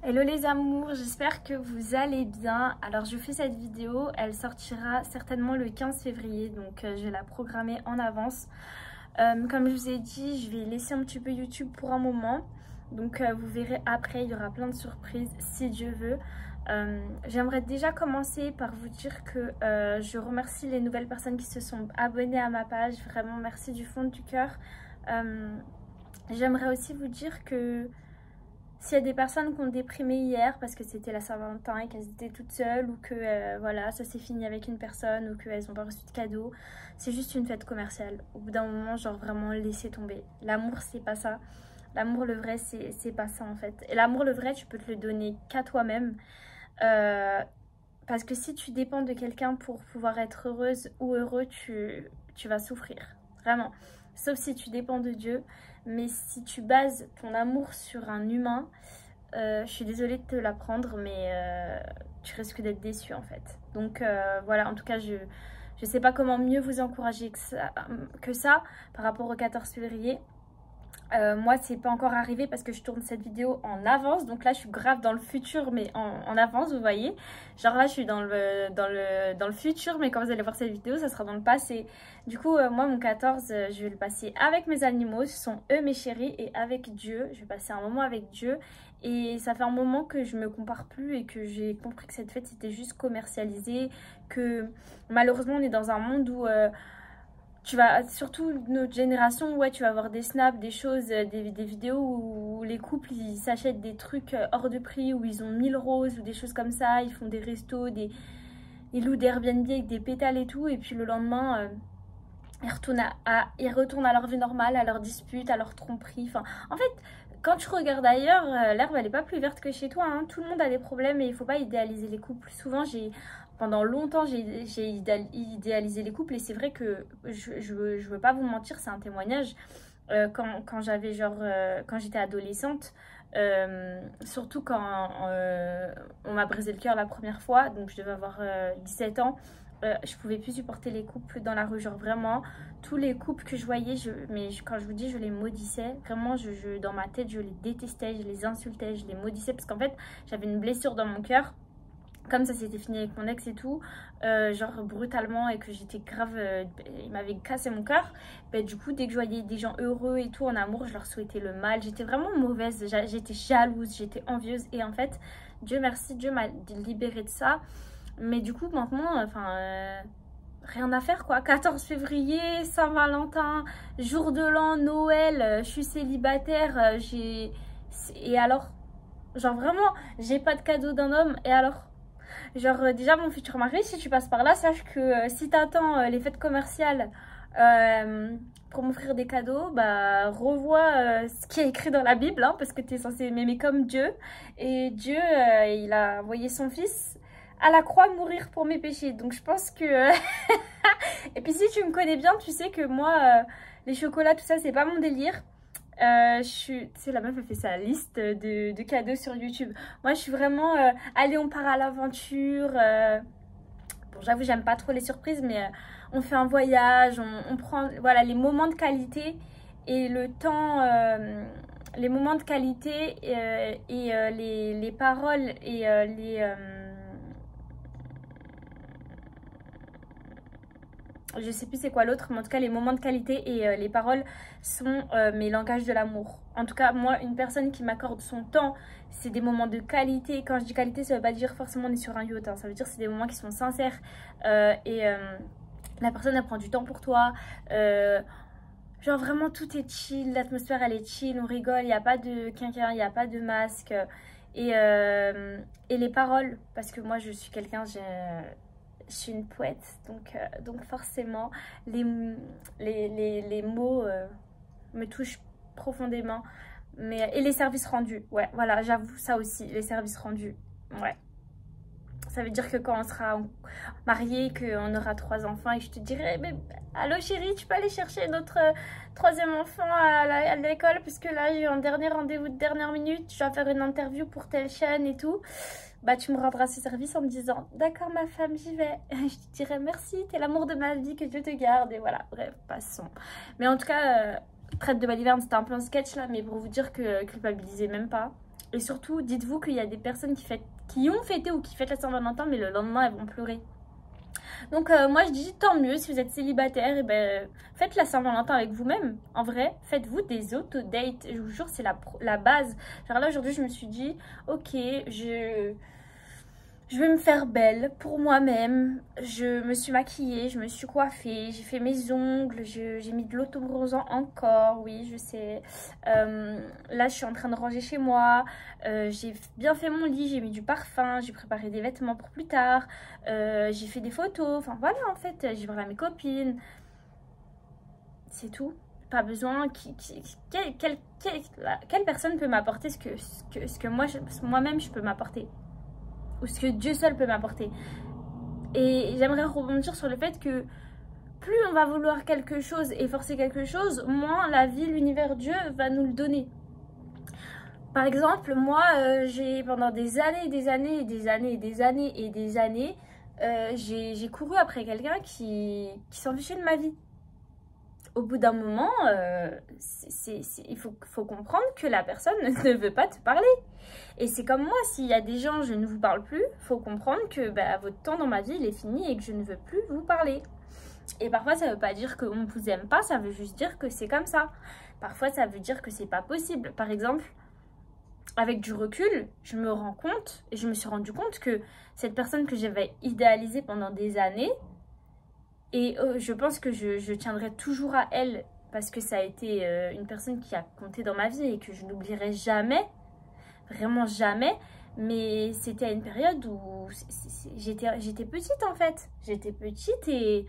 Hello les amours, j'espère que vous allez bien. Alors je fais cette vidéo, elle sortira certainement le 15 février, donc je vais la programmer en avance. Comme je vous ai dit, je vais laisser un petit peu YouTube pour un moment. Donc vous verrez après, il y aura plein de surprises si Dieu veut. J'aimerais déjà commencer par vous dire que je remercie les nouvelles personnes qui se sont abonnées à ma page. Vraiment merci du fond du cœur. J'aimerais aussi vous dire que s'il y a des personnes qui ont déprimé hier parce que c'était la Saint-Valentin et qu'elles étaient toutes seules ou que voilà, ça s'est fini avec une personne ou qu'elles n'ont pas reçu de cadeau, c'est juste une fête commerciale. Au bout d'un moment, genre vraiment laisser tomber. L'amour, c'est pas ça. L'amour, le vrai, c'est pas ça en fait. Et l'amour, le vrai, tu peux te le donner qu'à toi-même. Parce que si tu dépends de quelqu'un pour pouvoir être heureuse ou heureux, tu vas souffrir. Vraiment. Sauf si tu dépends de Dieu. Mais si tu bases ton amour sur un humain, je suis désolée de te l'apprendre, mais tu risques d'être déçu en fait. Donc voilà, en tout cas, je sais pas comment mieux vous encourager que ça par rapport au 14 février. Moi c'est pas encore arrivé parce que je tourne cette vidéo en avance, donc là je suis grave dans le futur mais en avance, vous voyez, genre là je suis dans le futur, mais quand vous allez voir cette vidéo ça sera dans le passé. Du coup moi mon 14 je vais le passer avec mes animaux, ce sont eux mes chéris, et avec Dieu, je vais passer un moment avec Dieu. Et ça fait un moment que je me compare plus et que j'ai compris que cette fête c'était juste commercialisé, que malheureusement on est dans un monde où tu vas, surtout notre génération, ouais, tu vas voir des snaps, des choses, des vidéos où les couples ils s'achètent des trucs hors de prix, où ils ont 1000 roses ou des choses comme ça, ils font des restos, ils louent des Airbnb avec des pétales et tout, et puis le lendemain ils retournent à leur vie normale, à leur dispute, à leur tromperie. Enfin, en fait, quand tu regardes ailleurs, l'herbe elle est pas plus verte que chez toi, hein. Tout le monde a des problèmes et il faut pas idéaliser les couples. Souvent, pendant longtemps, j'ai idéalisé les couples, et c'est vrai que je veux pas vous mentir, c'est un témoignage. Quand j'avais quand j'étais adolescente, surtout quand on m'a brisé le cœur la première fois, donc je devais avoir 17 ans. Je pouvais plus supporter les couples dans la rue, genre vraiment tous les couples que je voyais, quand je vous dis je les maudissais, vraiment dans ma tête je les détestais, je les insultais, je les maudissais parce qu'en fait j'avais une blessure dans mon cœur, comme ça s'était fini avec mon ex et tout, genre brutalement, et que j'étais grave, il m'avait cassé mon cœur. Ben, du coup dès que je voyais des gens heureux et tout en amour, je leur souhaitais le mal, j'étais vraiment mauvaise, j'étais jalouse, j'étais envieuse, et en fait Dieu merci, Dieu m'a libérée de ça. Mais du coup maintenant, enfin rien à faire quoi. 14 février, Saint-Valentin, jour de l'an, Noël, je suis célibataire, et alors, genre vraiment, j'ai pas de cadeau d'un homme, et alors, genre déjà mon futur mari, si tu passes par là, sache que si t'attends les fêtes commerciales pour m'offrir des cadeaux, bah revois ce qui est écrit dans la Bible, hein, parce que t'es censé m'aimer comme Dieu, et Dieu il a envoyé son fils à la croix mourir pour mes péchés. Donc je pense que et puis si tu me connais bien, tu sais que moi les chocolats tout ça c'est pas mon délire. Tu sais, la meuf elle fait sa liste de cadeaux sur YouTube. Moi je suis vraiment allez, on part à l'aventure, bon j'avoue j'aime pas trop les surprises, mais on fait un voyage, on prend voilà les moments de qualité et le temps, les moments de qualité et les paroles et je sais plus c'est quoi l'autre, mais en tout cas les moments de qualité et les paroles sont mes langages de l'amour. En tout cas moi, une personne qui m'accorde son temps, c'est des moments de qualité. Quand je dis qualité, ça veut pas dire forcément on est sur un yacht, hein. Ça veut dire c'est des moments qui sont sincères, la personne elle prend du temps pour toi, genre vraiment tout est chill, l'atmosphère elle est chill, on rigole, il n'y a pas de quinquin, il n'y a pas de masque, et les paroles, parce que moi je suis quelqu'un, je suis une poète, donc forcément les mots me touchent profondément. Et les services rendus, ouais, voilà, j'avoue ça aussi, les services rendus, ouais. Ça veut dire que quand on sera mariés, qu'on aura 3 enfants, et je te dirai, mais allô chérie, tu peux aller chercher notre 3e enfant à l'école, puisque là j'ai eu un dernier rendez-vous de dernière minute, je dois faire une interview pour telle chaîne et tout. Bah tu me rendras ce service en me disant, d'accord ma femme, j'y vais. Je te dirai merci, t'es l'amour de ma vie, que Dieu te garde, et voilà, bref, passons. Mais en tout cas, traite de baliverne, c'était un plan sketch là, mais pour vous dire que culpabilisez même pas. Et surtout, dites-vous qu'il y a des personnes qui ont fêté ou qui fêtent la Saint-Valentin, mais le lendemain, elles vont pleurer. Donc moi je dis tant mieux si vous êtes célibataire, et ben faites la Saint-Valentin avec vous-même. En vrai, faites-vous des auto-dates. Je vous jure, c'est la base. Genre là aujourd'hui je me suis dit, ok, je vais me faire belle pour moi-même. Je me suis maquillée, je me suis coiffée, j'ai fait mes ongles, j'ai mis de l'autobronzant encore, oui je sais. Là je suis en train de ranger chez moi, j'ai bien fait mon lit, j'ai mis du parfum, j'ai préparé des vêtements pour plus tard, j'ai fait des photos, enfin voilà en fait, j'ai parlé à mes copines. C'est tout. Pas besoin. Quelle personne peut m'apporter ce que moi-même je peux m'apporter, ou ce que Dieu seul peut m'apporter. Et j'aimerais rebondir sur le fait que plus on va vouloir quelque chose et forcer quelque chose, moins la vie, l'univers, Dieu va nous le donner. Par exemple, moi, j'ai pendant des années, des années, des années, des années et des années, j'ai couru après quelqu'un qui s'en fichait de ma vie. Au bout d'un moment, il faut comprendre que la personne ne veut pas te parler. Et c'est comme moi, s'il y a des gens, je ne vous parle plus, il faut comprendre que bah, votre temps dans ma vie, il est fini et que je ne veux plus vous parler. Et parfois, ça ne veut pas dire qu'on ne vous aime pas, ça veut juste dire que c'est comme ça. Parfois, ça veut dire que c'est pas possible. Par exemple, avec du recul, je me rends compte, et je me suis rendu compte que cette personne que j'avais idéalisée pendant des années, et je pense que je tiendrai toujours à elle parce que ça a été une personne qui a compté dans ma vie et que je n'oublierai jamais, vraiment jamais. Mais c'était à une période où j'étais petite en fait. J'étais petite et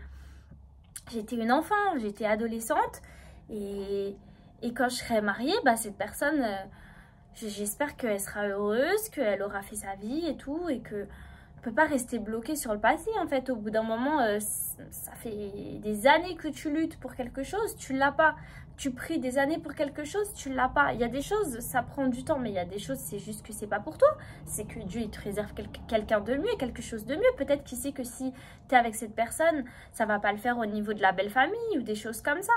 j'étais une enfant, j'étais adolescente. Et quand je serai mariée, bah, cette personne, j'espère qu'elle sera heureuse, qu'elle aura fait sa vie et tout, et que on peut pas rester bloqué sur le passé en fait. Au bout d'un moment, ça fait des années que tu luttes pour quelque chose, tu l'as pas. Tu pries des années pour quelque chose, tu l'as pas. Il y a des choses, ça prend du temps, mais il y a des choses, c'est juste que c'est pas pour toi. C'est que Dieu, il te réserve quelqu'un de mieux, quelque chose de mieux. Peut-être qu'il sait que si tu es avec cette personne, ça va pas le faire au niveau de la belle famille ou des choses comme ça.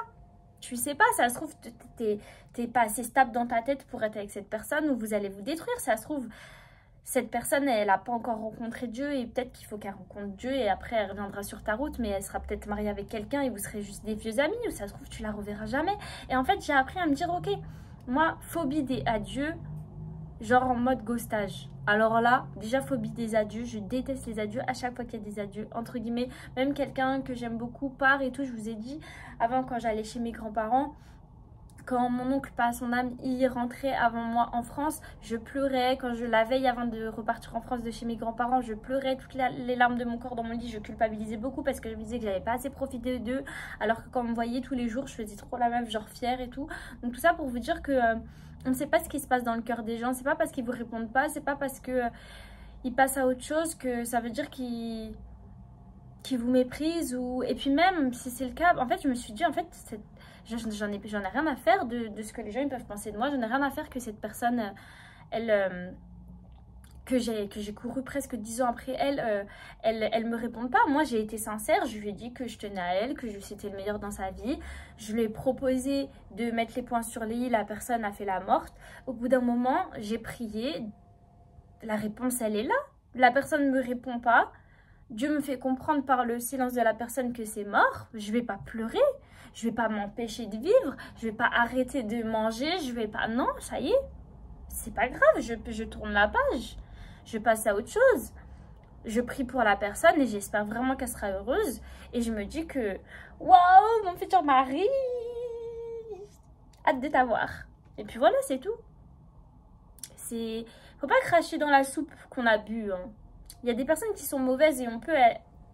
Tu sais pas, ça se trouve, t'es pas assez stable dans ta tête pour être avec cette personne ou vous allez vous détruire. Ça se trouve, cette personne, elle n'a pas encore rencontré Dieu et peut-être qu'il faut qu'elle rencontre Dieu et après elle reviendra sur ta route, mais elle sera peut-être mariée avec quelqu'un et vous serez juste des vieux amis ou ça se trouve tu la reverras jamais. Et en fait j'ai appris à me dire ok, moi phobie des adieux, genre en mode ghostage. Alors là, déjà phobie des adieux, je déteste les adieux à chaque fois qu'il y a des adieux, entre guillemets. Même quelqu'un que j'aime beaucoup part et tout, je vous ai dit, avant quand j'allais chez mes grands-parents, quand mon oncle, pas à son âme, y rentrait avant moi en France, je pleurais. Quand la veille avant de repartir en France de chez mes grands-parents, je pleurais toutes les larmes de mon corps dans mon lit. Je culpabilisais beaucoup parce que je me disais que j'avais pas assez profité d'eux. Alors que quand on me voyait tous les jours, je faisais trop la meuf, genre fière et tout. Donc tout ça pour vous dire que on ne sait pas ce qui se passe dans le cœur des gens. C'est pas parce qu'ils vous répondent pas, c'est pas parce que ils passent à autre chose que ça veut dire qu'ils vous méprisent. Et puis même si c'est le cas, en fait je me suis dit en fait j'en ai rien à faire de ce que les gens ils peuvent penser de moi. J'en ai rien à faire que cette personne, que j'ai couru presque 10 ans après elle me réponde pas. Moi, j'ai été sincère. Je lui ai dit que je tenais à elle, que c'était le meilleur dans sa vie. Je lui ai proposé de mettre les points sur les i. La personne a fait la morte. Au bout d'un moment, j'ai prié. La réponse, elle est là. La personne ne me répond pas. Dieu me fait comprendre par le silence de la personne que c'est mort. Je vais pas pleurer. Je vais pas m'empêcher de vivre, je vais pas arrêter de manger, je vais pas... Non, ça y est, c'est pas grave, je tourne la page, je passe à autre chose. Je prie pour la personne et j'espère vraiment qu'elle sera heureuse. Et je me dis que, waouh, mon futur mari, hâte de t'avoir. Et puis voilà, c'est tout. Faut pas cracher dans la soupe qu'on a bu. Hein. Il y a des personnes qui sont mauvaises et on peut...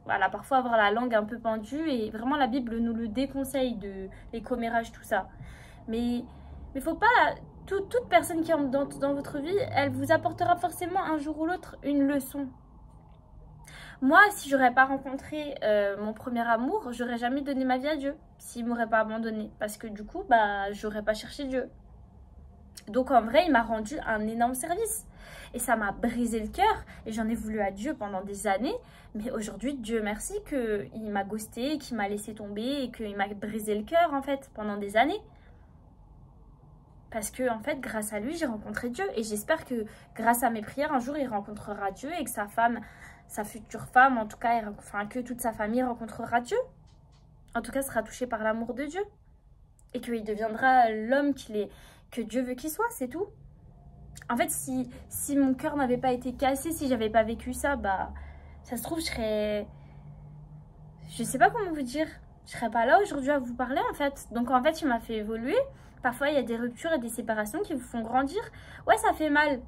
Voilà, parfois avoir la langue un peu pendue et vraiment la Bible nous le déconseille de les commérages, tout ça. Mais faut pas... Toute personne qui entre dans votre vie, elle vous apportera forcément un jour ou l'autre une leçon. Moi, si j'aurais pas rencontré mon premier amour, j'aurais jamais donné ma vie à Dieu s'il m'aurait pas abandonnée. Parce que du coup, bah, j'aurais pas cherché Dieu. Donc en vrai, il m'a rendu un énorme service. Et ça m'a brisé le cœur. Et j'en ai voulu à Dieu pendant des années. Mais aujourd'hui, Dieu merci qu'il m'a ghosté, qu'il m'a laissé tomber et qu'il m'a brisé le cœur en fait pendant des années. Parce que, en fait, grâce à lui, j'ai rencontré Dieu. Et j'espère que, grâce à mes prières, un jour, il rencontrera Dieu et que sa femme, sa future femme, en tout cas, enfin, que toute sa famille rencontrera Dieu. En tout cas, sera touché par l'amour de Dieu. Et qu'il deviendra l'homme que Dieu veut qu'il soit, c'est tout. En fait, si mon cœur n'avait pas été cassé, si j'avais pas vécu ça, bah, ça se trouve, je serais... Je sais pas comment vous dire. Je serais pas là aujourd'hui à vous parler, en fait. Donc, en fait, il m'a fait évoluer. Parfois, il y a des ruptures et des séparations qui vous font grandir. Ouais, ça fait mal.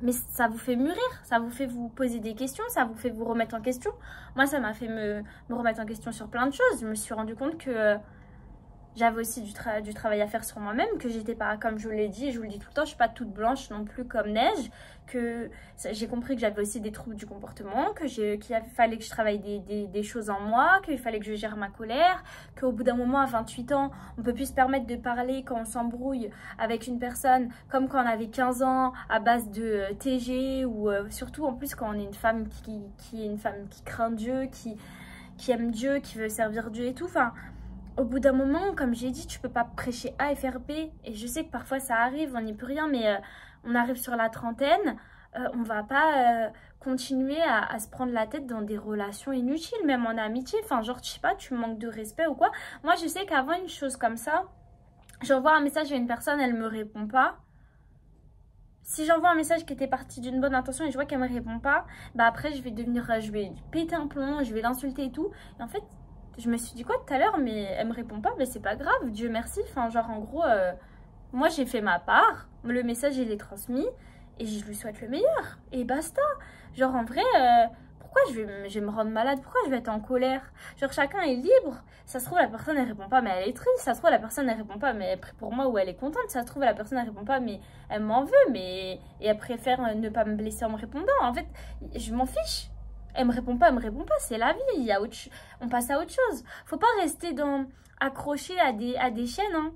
Mais ça vous fait mûrir. Ça vous fait vous poser des questions. Ça vous fait vous remettre en question. Moi, ça m'a fait me remettre en question sur plein de choses. Je me suis rendu compte que j'avais aussi du travail à faire sur moi-même. Que j'étais pas, comme je vous l'ai dit, et je vous le dis tout le temps, je suis pas toute blanche non plus comme neige. Que j'ai compris que j'avais aussi des troubles du comportement, qu'il fallait que je travaille des choses en moi, qu'il fallait que je gère ma colère, qu'au bout d'un moment, à 28 ans, on peut plus se permettre de parler quand on s'embrouille avec une personne comme quand on avait 15 ans, à base de TG, ou surtout en plus quand on est une femme qui est une femme qui craint Dieu, qui aime Dieu, qui veut servir Dieu et tout. Enfin, au bout d'un moment, comme j'ai dit, tu peux pas prêcher A et faire B. Et je sais que parfois ça arrive, on n'y peut rien, mais on arrive sur la trentaine, on va pas continuer à se prendre la tête dans des relations inutiles, même en amitié. Enfin, genre, je sais pas, tu manques de respect ou quoi. Moi, je sais qu'avant une chose comme ça, j'envoie un message à une personne, elle me répond pas. Si j'envoie un message qui était parti d'une bonne intention et je vois qu'elle me répond pas, bah après, je vais péter un plomb, je vais l'insulter et tout. Et en fait, je me suis dit quoi tout à l'heure, mais elle me répond pas, mais c'est pas grave, Dieu merci. Enfin, genre, en gros, moi, j'ai fait ma part, le message, il est transmis, et je lui souhaite le meilleur, et basta. Genre, en vrai, pourquoi je vais me rendre malade? Pourquoi je vais être en colère? Genre, chacun est libre. Ça se trouve, la personne, elle répond pas, mais elle est triste. Ça se trouve, la personne, elle répond pas, mais elle prie pour moi, ou elle est contente. Ça se trouve, la personne, elle répond pas, mais elle m'en veut, et elle préfère ne pas me blesser en me répondant. En fait, je m'en fiche. Elle me répond pas, c'est la vie. On passe à autre chose. Faut pas rester accroché à des chaînes, hein.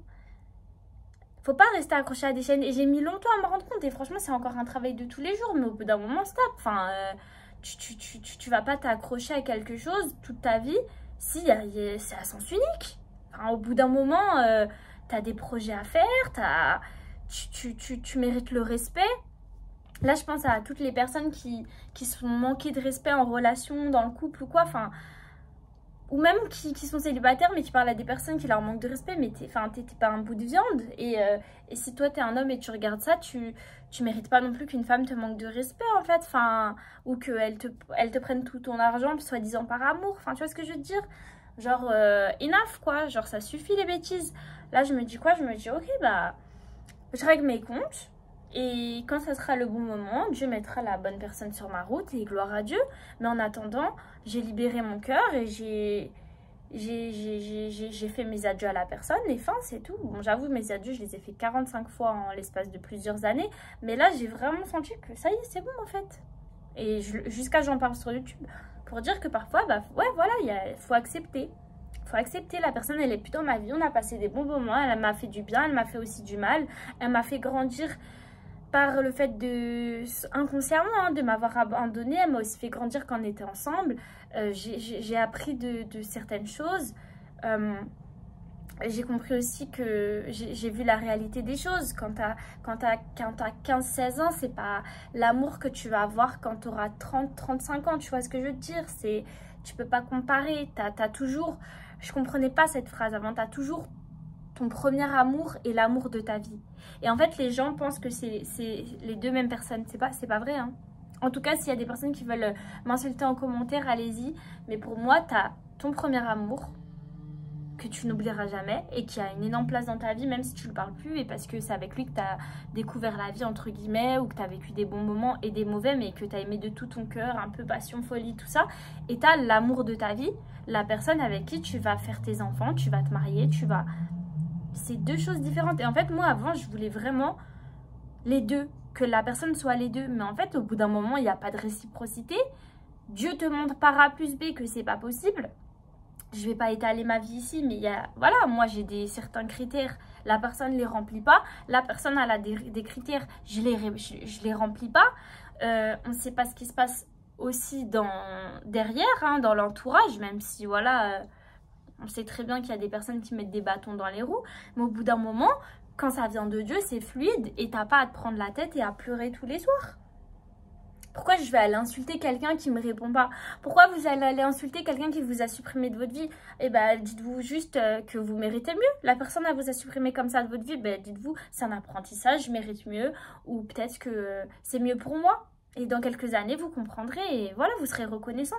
Faut pas rester accroché à des chaînes. Et j'ai mis longtemps à me rendre compte. Et franchement, c'est encore un travail de tous les jours. Mais au bout d'un moment, stop. Enfin, tu vas pas t'accrocher à quelque chose toute ta vie si c'est à sens unique. Enfin, au bout d'un moment, t'as des projets à faire. Tu mérites le respect. Là, je pense à toutes les personnes qui sont manquées de respect en relation, dans le couple ou quoi. Enfin, ou même qui sont célibataires mais qui parlent à des personnes qui leur manquent de respect, mais t'es pas un bout de viande. Et si toi t'es un homme et tu regardes ça, tu mérites pas non plus qu'une femme te manque de respect en fait, enfin, ou qu'elle te prenne tout ton argent soi-disant par amour, enfin tu vois ce que je veux te dire, genre enough quoi, genre ça suffit les bêtises. Là je me dis quoi, je me dis ok bah je règle mes comptes. Et quand ça sera le bon moment, Dieu mettra la bonne personne sur ma route et gloire à Dieu. Mais en attendant, j'ai libéré mon cœur et j'ai fait mes adieux à la personne. Et fin, c'est tout. Bon, j'avoue, mes adieux, je les ai fait 45 fois en l'espace de plusieurs années. Mais là, j'ai vraiment senti que ça y est, c'est bon en fait. Et jusqu'à j'en parle sur YouTube pour dire que parfois, bah ouais, voilà, faut accepter. Faut accepter, la personne, elle est plus dans ma vie. On a passé des bons moments. Elle m'a fait du bien, elle m'a fait aussi du mal. Elle m'a fait grandir par le fait inconsciemment, hein, de m'avoir abandonnée. Elle m'a aussi fait grandir quand on était ensemble. J'ai appris de certaines choses. J'ai compris aussi que j'ai vu la réalité des choses. Quand t'as 15-16 ans, c'est pas l'amour que tu vas avoir quand tu auras 30-35 ans. Tu vois ce que je veux te dire? Tu peux pas comparer. T'as toujours... Je comprenais pas cette phrase avant. T'as toujours ton premier amour et l'amour de ta vie. Et en fait, les gens pensent que c'est les deux mêmes personnes. C'est pas vrai, hein. En tout cas, s'il y a des personnes qui veulent m'insulter en commentaire, allez-y. Mais pour moi, tu as ton premier amour que tu n'oublieras jamais et qui a une énorme place dans ta vie, même si tu ne le parles plus, et parce que c'est avec lui que tu as découvert la vie, entre guillemets, ou que tu as vécu des bons moments et des mauvais, mais que tu as aimé de tout ton cœur, un peu passion, folie, tout ça. Et tu as l'amour de ta vie, la personne avec qui tu vas faire tes enfants, tu vas te marier, c'est deux choses différentes. Et en fait, moi, avant, je voulais vraiment les deux, que la personne soit les deux. Mais en fait, au bout d'un moment, il n'y a pas de réciprocité. Dieu te montre par A plus B que c'est pas possible. Je vais pas étaler ma vie ici, mais voilà, moi, j'ai certains critères. La personne ne les remplit pas. La personne, elle a des critères. Je les remplis pas. On ne sait pas ce qui se passe aussi derrière, hein, dans l'entourage, même si, voilà... on sait très bien qu'il y a des personnes qui mettent des bâtons dans les roues, mais au bout d'un moment, quand ça vient de Dieu, c'est fluide et t'as pas à te prendre la tête et à pleurer tous les soirs. Pourquoi je vais aller insulter quelqu'un qui me répond pas? Pourquoi vous allez aller insulter quelqu'un qui vous a supprimé de votre vie? Eh ben, dites-vous juste que vous méritez mieux. La personne, elle vous a supprimé comme ça de votre vie, ben, dites-vous, c'est un apprentissage, je mérite mieux. Ou peut-être que c'est mieux pour moi. Et dans quelques années, vous comprendrez et voilà, vous serez reconnaissant.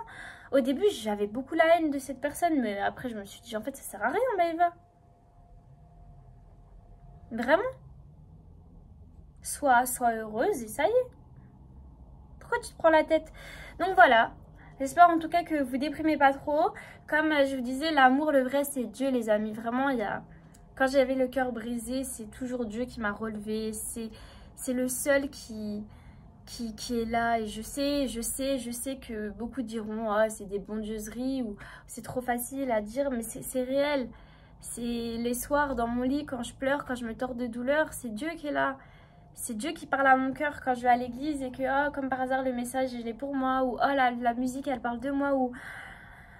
Au début, j'avais beaucoup la haine de cette personne, mais après, je me suis dit, en fait, ça sert à rien, Maëva. Vraiment. Sois heureuse et ça y est. Pourquoi tu te prends la tête? Donc voilà, j'espère en tout cas que vous déprimez pas trop. Comme je vous disais, l'amour, le vrai, c'est Dieu, les amis. Vraiment, quand j'avais le cœur brisé, c'est toujours Dieu qui m'a relevé. C'est le seul qui est là. Et je sais que beaucoup diront, ah, c'est des bondieuseries ou c'est trop facile à dire, mais c'est réel. C'est les soirs dans mon lit, quand je pleure, quand je me tords de douleur, c'est Dieu qui est là. C'est Dieu qui parle à mon cœur quand je vais à l'église et que, oh, comme par hasard, le message, il est pour moi. Ou, oh, la musique, elle parle de moi. Ou,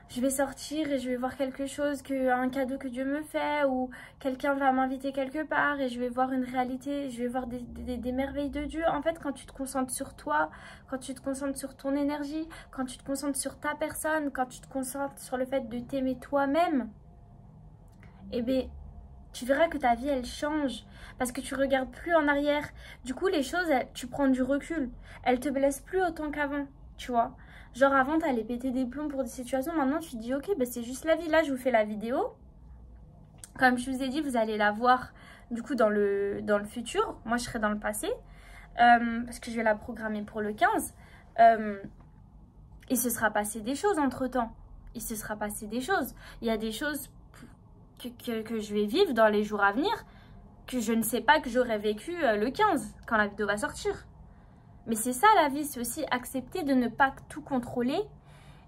je vais sortir et je vais voir quelque chose, un cadeau que Dieu me fait. Ou, quelqu'un va m'inviter quelque part et je vais voir une réalité. Je vais voir des merveilles de Dieu. En fait, quand tu te concentres sur toi, quand tu te concentres sur ton énergie, quand tu te concentres sur ta personne, quand tu te concentres sur le fait de t'aimer toi-même, eh bien, tu verras que ta vie, elle change. Parce que tu regardes plus en arrière. Du coup, les choses, tu prends du recul. Elles te blessent plus autant qu'avant, tu vois. Genre, avant, t'allais péter des plombs pour des situations. Maintenant, tu te dis, ok, bah, c'est juste la vie. Là, je vous fais la vidéo. Comme je vous ai dit, vous allez la voir, du coup, dans le futur. Moi, je serai dans le passé. Parce que je vais la programmer pour le 15. Il se sera passé des choses entre-temps. Il se sera passé des choses. Il y a des choses que je vais vivre dans les jours à venir, que je ne sais pas que j'aurais vécu le 15, quand la vidéo va sortir. Mais c'est ça la vie, c'est aussi accepter de ne pas tout contrôler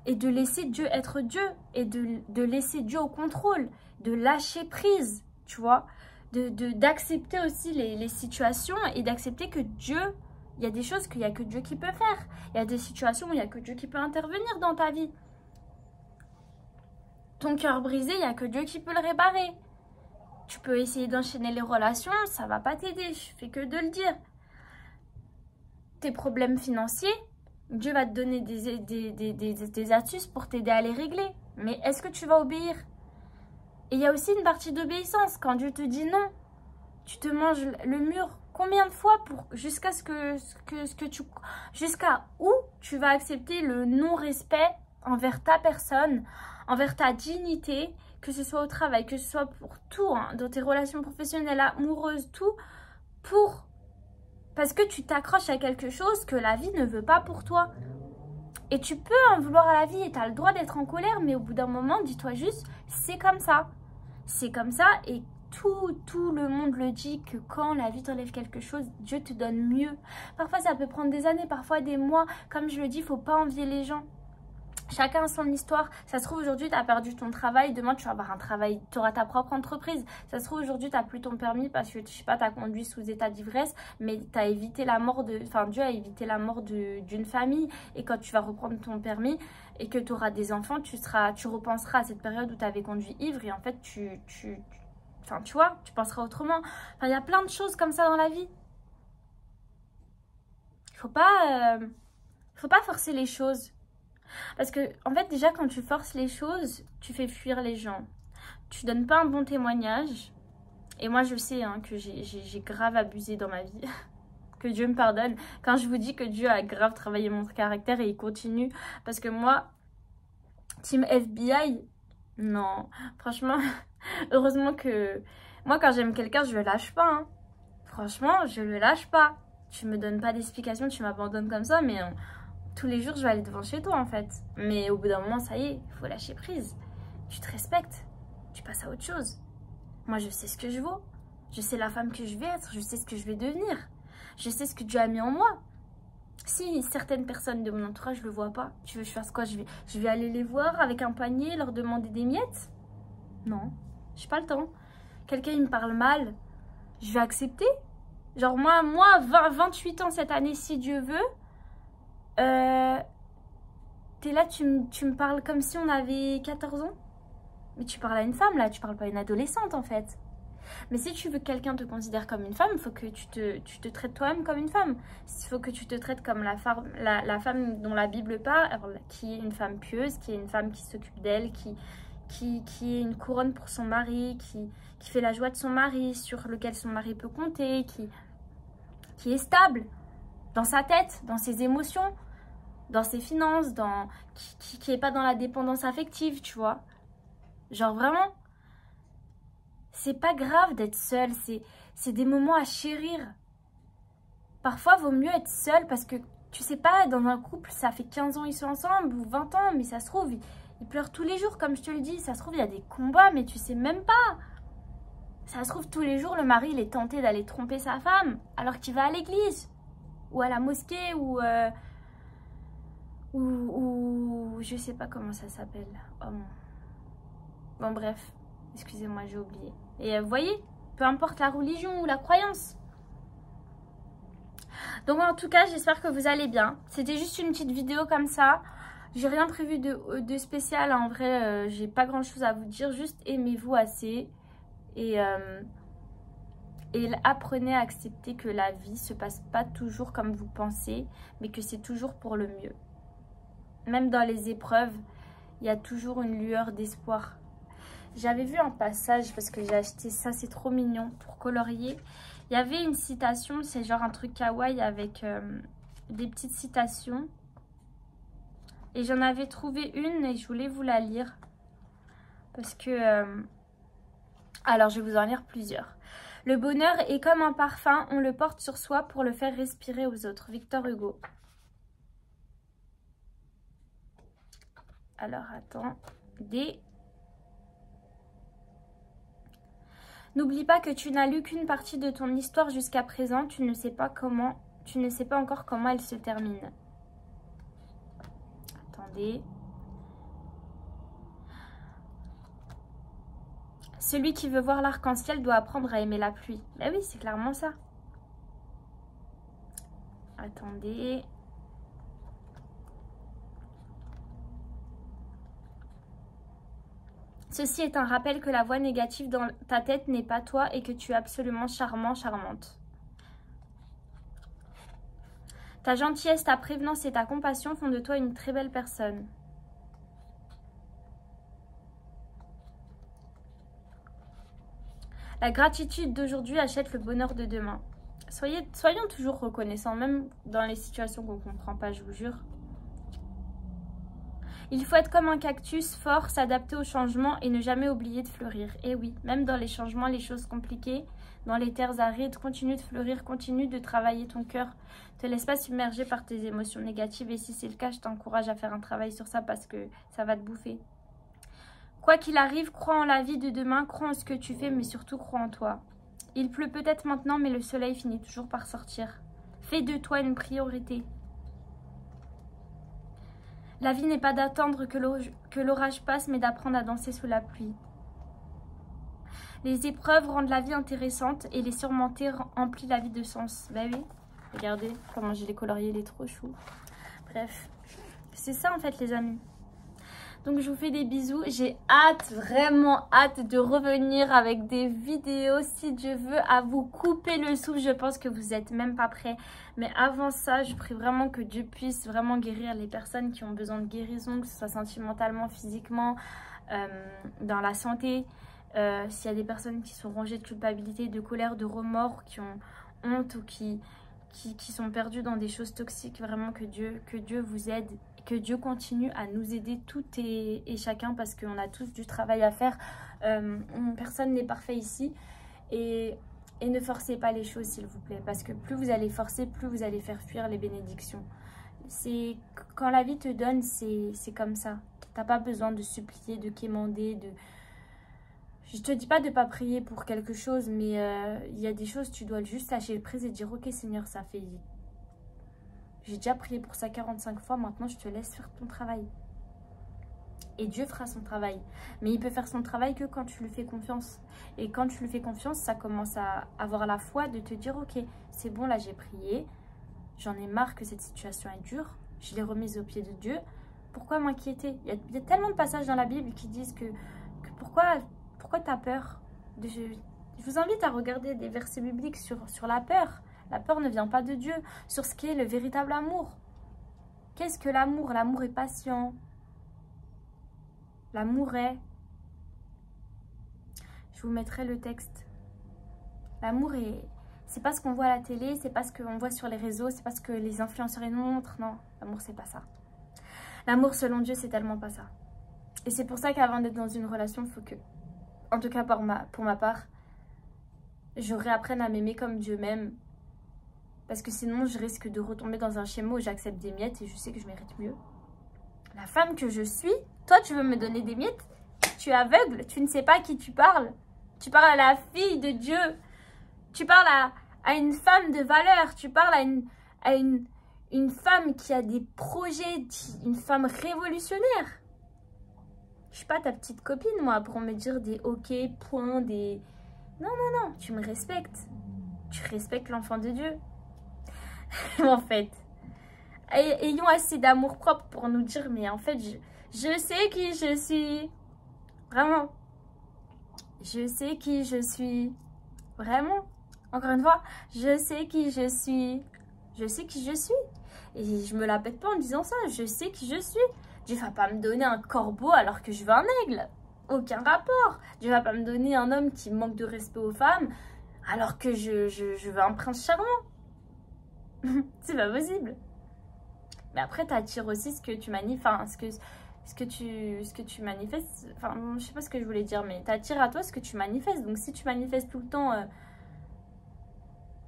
et de laisser Dieu être Dieu et de laisser Dieu au contrôle, de lâcher prise, tu vois, d'accepter aussi les situations et d'accepter que Dieu, il y a des choses qu'il n'y a que Dieu qui peut faire. Il y a des situations où il n'y a que Dieu qui peut intervenir dans ta vie. Ton cœur brisé, il n'y a que Dieu qui peut le réparer. Tu peux essayer d'enchaîner les relations, ça va pas t'aider, je fais que de le dire. Tes problèmes financiers, Dieu va te donner des astuces pour t'aider à les régler. Mais est-ce que tu vas obéir? Et il y a aussi une partie d'obéissance. Quand Dieu te dit non, tu te manges le mur combien de fois jusqu'à où tu vas accepter le non-respect envers ta personne, envers ta dignité, que ce soit au travail, que ce soit pour tout, hein, dans tes relations professionnelles, amoureuses, tout, parce que tu t'accroches à quelque chose que la vie ne veut pas pour toi. Et tu peux en vouloir à la vie et tu as le droit d'être en colère, mais au bout d'un moment, dis-toi juste, c'est comme ça. C'est comme ça et tout le monde le dit que quand la vie t'enlève quelque chose, Dieu te donne mieux. Parfois, ça peut prendre des années, parfois des mois. Comme je le dis, il ne faut pas envier les gens. Chacun a son histoire. Ça se trouve aujourd'hui, tu as perdu ton travail. Demain, tu vas avoir un travail. Tu auras ta propre entreprise. Ça se trouve aujourd'hui, tu n'as plus ton permis parce que, je sais pas, tu as conduit sous état d'ivresse. Mais tu as évité la mort de... Enfin, Dieu a évité la mort d'une famille. Et quand tu vas reprendre ton permis et que tu auras des enfants, tu repenseras à cette période où tu avais conduit ivre. Et en fait, enfin, tu vois, tu penseras autrement. Enfin, il y a plein de choses comme ça dans la vie. Il faut pas forcer les choses. Parce que, en fait, déjà, quand tu forces les choses, tu fais fuir les gens. Tu donnes pas un bon témoignage. Et moi, je sais hein, que j'ai grave abusé dans ma vie. Que Dieu me pardonne. Quand je vous dis que Dieu a grave travaillé mon caractère et il continue. Parce que moi, team FBI, non. Franchement, heureusement que... Moi, quand j'aime quelqu'un, je le lâche pas. Hein. Franchement, je le lâche pas. Tu me donnes pas d'explication, tu m'abandonnes comme ça, mais... tous les jours, je vais aller devant chez toi, en fait. Mais au bout d'un moment, ça y est, il faut lâcher prise. Tu te respectes. Tu passes à autre chose. Moi, je sais ce que je vaux. Je sais la femme que je vais être. Je sais ce que je vais devenir. Je sais ce que Dieu a mis en moi. Si certaines personnes de mon entourage ne le voient pas, tu veux que je fasse quoi? Je vais aller les voir avec un panier, leur demander des miettes? Non, j'ai pas le temps. Quelqu'un, il me parle mal. Je vais accepter. Genre, moi 28 ans cette année, si Dieu veut... t'es là, tu me parles comme si on avait 14 ans. Mais tu parles à une femme là, tu parles pas à une adolescente en fait. Mais si tu veux que quelqu'un te considère comme une femme, il faut que tu te traites toi-même comme une femme. Il faut que tu te traites comme la femme dont la Bible parle, qui est une femme pieuse, qui est une femme qui s'occupe d'elle, qui est une couronne pour son mari, qui fait la joie de son mari, sur lequel son mari peut compter, qui est stable dans sa tête, dans ses émotions, dans ses finances, qui est pas dans la dépendance affective, tu vois. Genre vraiment, c'est pas grave d'être seule, c'est des moments à chérir. Parfois, vaut mieux être seule parce que, tu sais pas, dans un couple, ça fait 15 ans ils sont ensemble ou 20 ans, mais ça se trouve, ils pleurent tous les jours, comme je te le dis. Ça se trouve, il y a des combats, mais tu sais même pas. Ça se trouve, tous les jours, le mari, il est tenté d'aller tromper sa femme alors qu'il va à l'église ou à la mosquée ou je sais pas comment ça s'appelle. Oh mon... Bon, bref, excusez-moi, j'ai oublié. Et vous voyez, peu importe la religion ou la croyance. Donc en tout cas, j'espère que vous allez bien. C'était juste une petite vidéo comme ça. J'ai rien prévu de spécial. En vrai, j'ai pas grand chose à vous dire. Juste aimez-vous assez. Et apprenez à accepter que la vie se passe pas toujours comme vous pensez, mais que c'est toujours pour le mieux. Même dans les épreuves, il y a toujours une lueur d'espoir. J'avais vu un passage, parce que j'ai acheté ça, c'est trop mignon, pour colorier. Il y avait une citation, c'est genre un truc kawaii avec des petites citations. Et j'en avais trouvé une et je voulais vous la lire. Parce que... alors, je vais vous en lire plusieurs. Le bonheur est comme un parfum, on le porte sur soi pour le faire respirer aux autres. Victor Hugo. Alors, attendez. N'oublie pas que tu n'as lu qu'une partie de ton histoire jusqu'à présent. Tu ne sais pas encore comment elle se termine. Attendez. Celui qui veut voir l'arc-en-ciel doit apprendre à aimer la pluie. Ben oui, c'est clairement ça. Attendez. Ceci est un rappel que la voix négative dans ta tête n'est pas toi et que tu es absolument charmant, charmante. Ta gentillesse, ta prévenance et ta compassion font de toi une très belle personne. La gratitude d'aujourd'hui achète le bonheur de demain. Soyons toujours reconnaissants, même dans les situations qu'on ne comprend pas, je vous jure. Il faut être comme un cactus fort, s'adapter au changement et ne jamais oublier de fleurir. Et oui, même dans les changements, les choses compliquées, dans les terres arides, continue de fleurir, continue de travailler ton cœur. Ne te laisse pas submerger par tes émotions négatives et si c'est le cas, je t'encourage à faire un travail sur ça parce que ça va te bouffer. Quoi qu'il arrive, crois en la vie de demain, crois en ce que tu fais, mais surtout crois en toi. Il pleut peut-être maintenant, mais le soleil finit toujours par sortir. Fais de toi une priorité. La vie n'est pas d'attendre que l'orage passe, mais d'apprendre à danser sous la pluie. Les épreuves rendent la vie intéressante et les surmonter remplit la vie de sens. Bah oui, regardez comment je l'ai colorié, il est trop chou. Bref, c'est ça en fait les amis. Donc je vous fais des bisous. J'ai hâte, vraiment hâte de revenir avec des vidéos si Dieu veut, à vous couper le souffle. Je pense que vous n'êtes même pas prêts. Mais avant ça, je prie vraiment que Dieu puisse vraiment guérir les personnes qui ont besoin de guérison, que ce soit sentimentalement, physiquement, dans la santé. S'il y a des personnes qui sont rongées de culpabilité, de colère, de remords, qui ont honte ou qui sont perdues dans des choses toxiques, vraiment que Dieu vous aide. Que Dieu continue à nous aider toutes et chacun parce qu'on a tous du travail à faire. Personne n'est parfait ici. Et ne forcez pas les choses s'il vous plaît. Parce que plus vous allez forcer, plus vous allez faire fuir les bénédictions. Quand la vie te donne, c'est comme ça. T'as pas besoin de supplier, de quémander, Je te dis pas de pas prier pour quelque chose, mais il y a des choses, tu dois juste lâcher prise et dire « Ok Seigneur, ça fait... J'ai déjà prié pour ça 45 fois, maintenant je te laisse faire ton travail. » Et Dieu fera son travail. Mais il peut faire son travail que quand tu lui fais confiance. Et quand tu lui fais confiance, ça commence à avoir la foi de te dire « Ok, c'est bon, là j'ai prié. J'en ai marre que cette situation est dure. Je l'ai remise aux pieds de Dieu. Pourquoi m'inquiéter ?» Il y a tellement de passages dans la Bible qui disent que pourquoi tu as peur Je vous invite à regarder des versets bibliques sur la peur. La peur ne vient pas de Dieu. Sur ce qu'est le véritable amour. Qu'est-ce que l'amour? L'amour est patient. L'amour est... Je vous mettrai le texte. L'amour est... C'est pas ce qu'on voit à la télé, c'est pas ce qu'on voit sur les réseaux, c'est pas ce que les influenceurs nous montrent. Non, l'amour c'est pas ça. L'amour selon Dieu c'est tellement pas ça. Et c'est pour ça qu'avant d'être dans une relation, il faut que, en tout cas pour ma part, je réapprenne à m'aimer comme Dieu m'aime. Parce que sinon je risque de retomber dans un schéma où j'accepte des miettes et je sais que je mérite mieux. La femme que je suis, toi tu veux me donner des miettes? Tu es aveugle, tu ne sais pas à qui tu parles. Tu parles à la fille de Dieu. Tu parles à une femme de valeur. Tu parles à une femme qui a des projets, une femme révolutionnaire. Je suis pas ta petite copine, moi, pour me dire des ok, points, des... Non, non, non, tu me respectes. Tu respectes l'enfant de Dieu. En fait, ayons assez d'amour propre pour nous dire, mais en fait, je sais qui je suis. Vraiment. Je sais qui je suis. Vraiment. Encore une fois, je sais qui je suis. Je sais qui je suis. Et je me la pète pas en disant ça. Je sais qui je suis. Dieu va pas me donner un corbeau alors que je veux un aigle. Aucun rapport. Dieu va pas me donner un homme qui manque de respect aux femmes alors que je veux un prince charmant. C'est pas possible. Mais après, t'attires aussi ce que tu manifestes. Enfin, ce que tu manifestes. Enfin, je sais pas ce que je voulais dire, mais t'attires à toi ce que tu manifestes. Donc, si tu manifestes tout le temps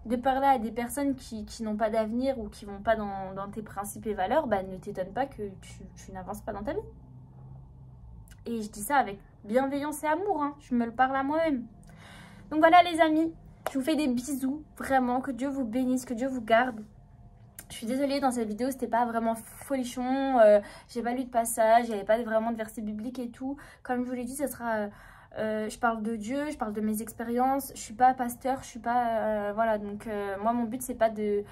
de parler à des personnes qui n'ont pas d'avenir ou qui vont pas dans tes principes et valeurs, bah, ne t'étonne pas que tu n'avances pas dans ta vie. Et je dis ça avec bienveillance et amour. Hein. Je me le parle à moi-même. Donc voilà, les amis. Je vous fais des bisous. Vraiment, que Dieu vous bénisse, que Dieu vous garde. Je suis désolée, dans cette vidéo, c'était pas vraiment folichon. J'ai pas lu de passage, il n'y avait pas vraiment de versets bibliques et tout. Comme je vous l'ai dit, ça sera... je parle de Dieu, je parle de mes expériences. Je suis pas pasteur, je suis pas... voilà, donc moi, mon but, c'est pas de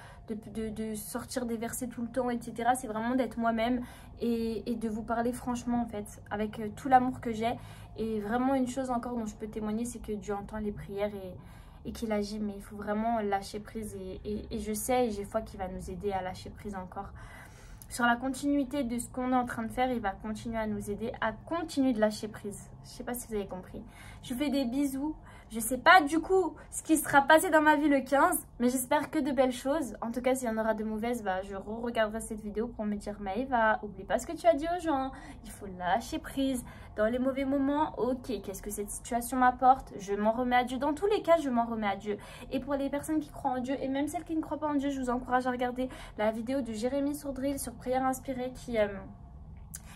sortir des versets tout le temps, etc. C'est vraiment d'être moi-même et de vous parler franchement, en fait, avec tout l'amour que j'ai. Et vraiment, une chose encore dont je peux témoigner, c'est que Dieu entend les prières et qu'il agit, mais il faut vraiment lâcher prise et je sais et j'ai foi qu'il va nous aider à lâcher prise encore. Sur la continuité de ce qu'on est en train de faire, il va continuer à nous aider à continuer de lâcher prise. Je sais pas si vous avez compris. Je vous fais des bisous. Je sais pas du coup ce qui sera passé dans ma vie le 15, mais j'espère que de belles choses. En tout cas, s'il y en aura de mauvaises, bah, je re-regarderai cette vidéo pour me dire, Maëva, oublie pas ce que tu as dit aux gens. Il faut lâcher prise. Dans les mauvais moments, ok, qu'est-ce que cette situation m'apporte? Je m'en remets à Dieu. Dans tous les cas, je m'en remets à Dieu. Et pour les personnes qui croient en Dieu, et même celles qui ne croient pas en Dieu, je vous encourage à regarder la vidéo de Jérémy Sourdril sur Prière Inspirée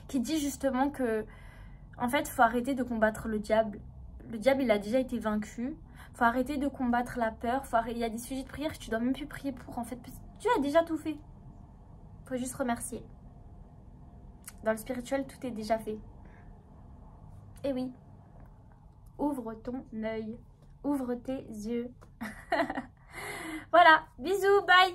qui dit justement que, en fait, il faut arrêter de combattre le diable. Le diable, il a déjà été vaincu. Il faut arrêter de combattre la peur. Il y a des sujets de prière que tu ne dois même plus prier pour, en fait. Dieu a déjà tout fait. Il faut juste remercier. Dans le spirituel, tout est déjà fait. Et oui, ouvre ton œil, ouvre tes yeux. Voilà, bisous, bye.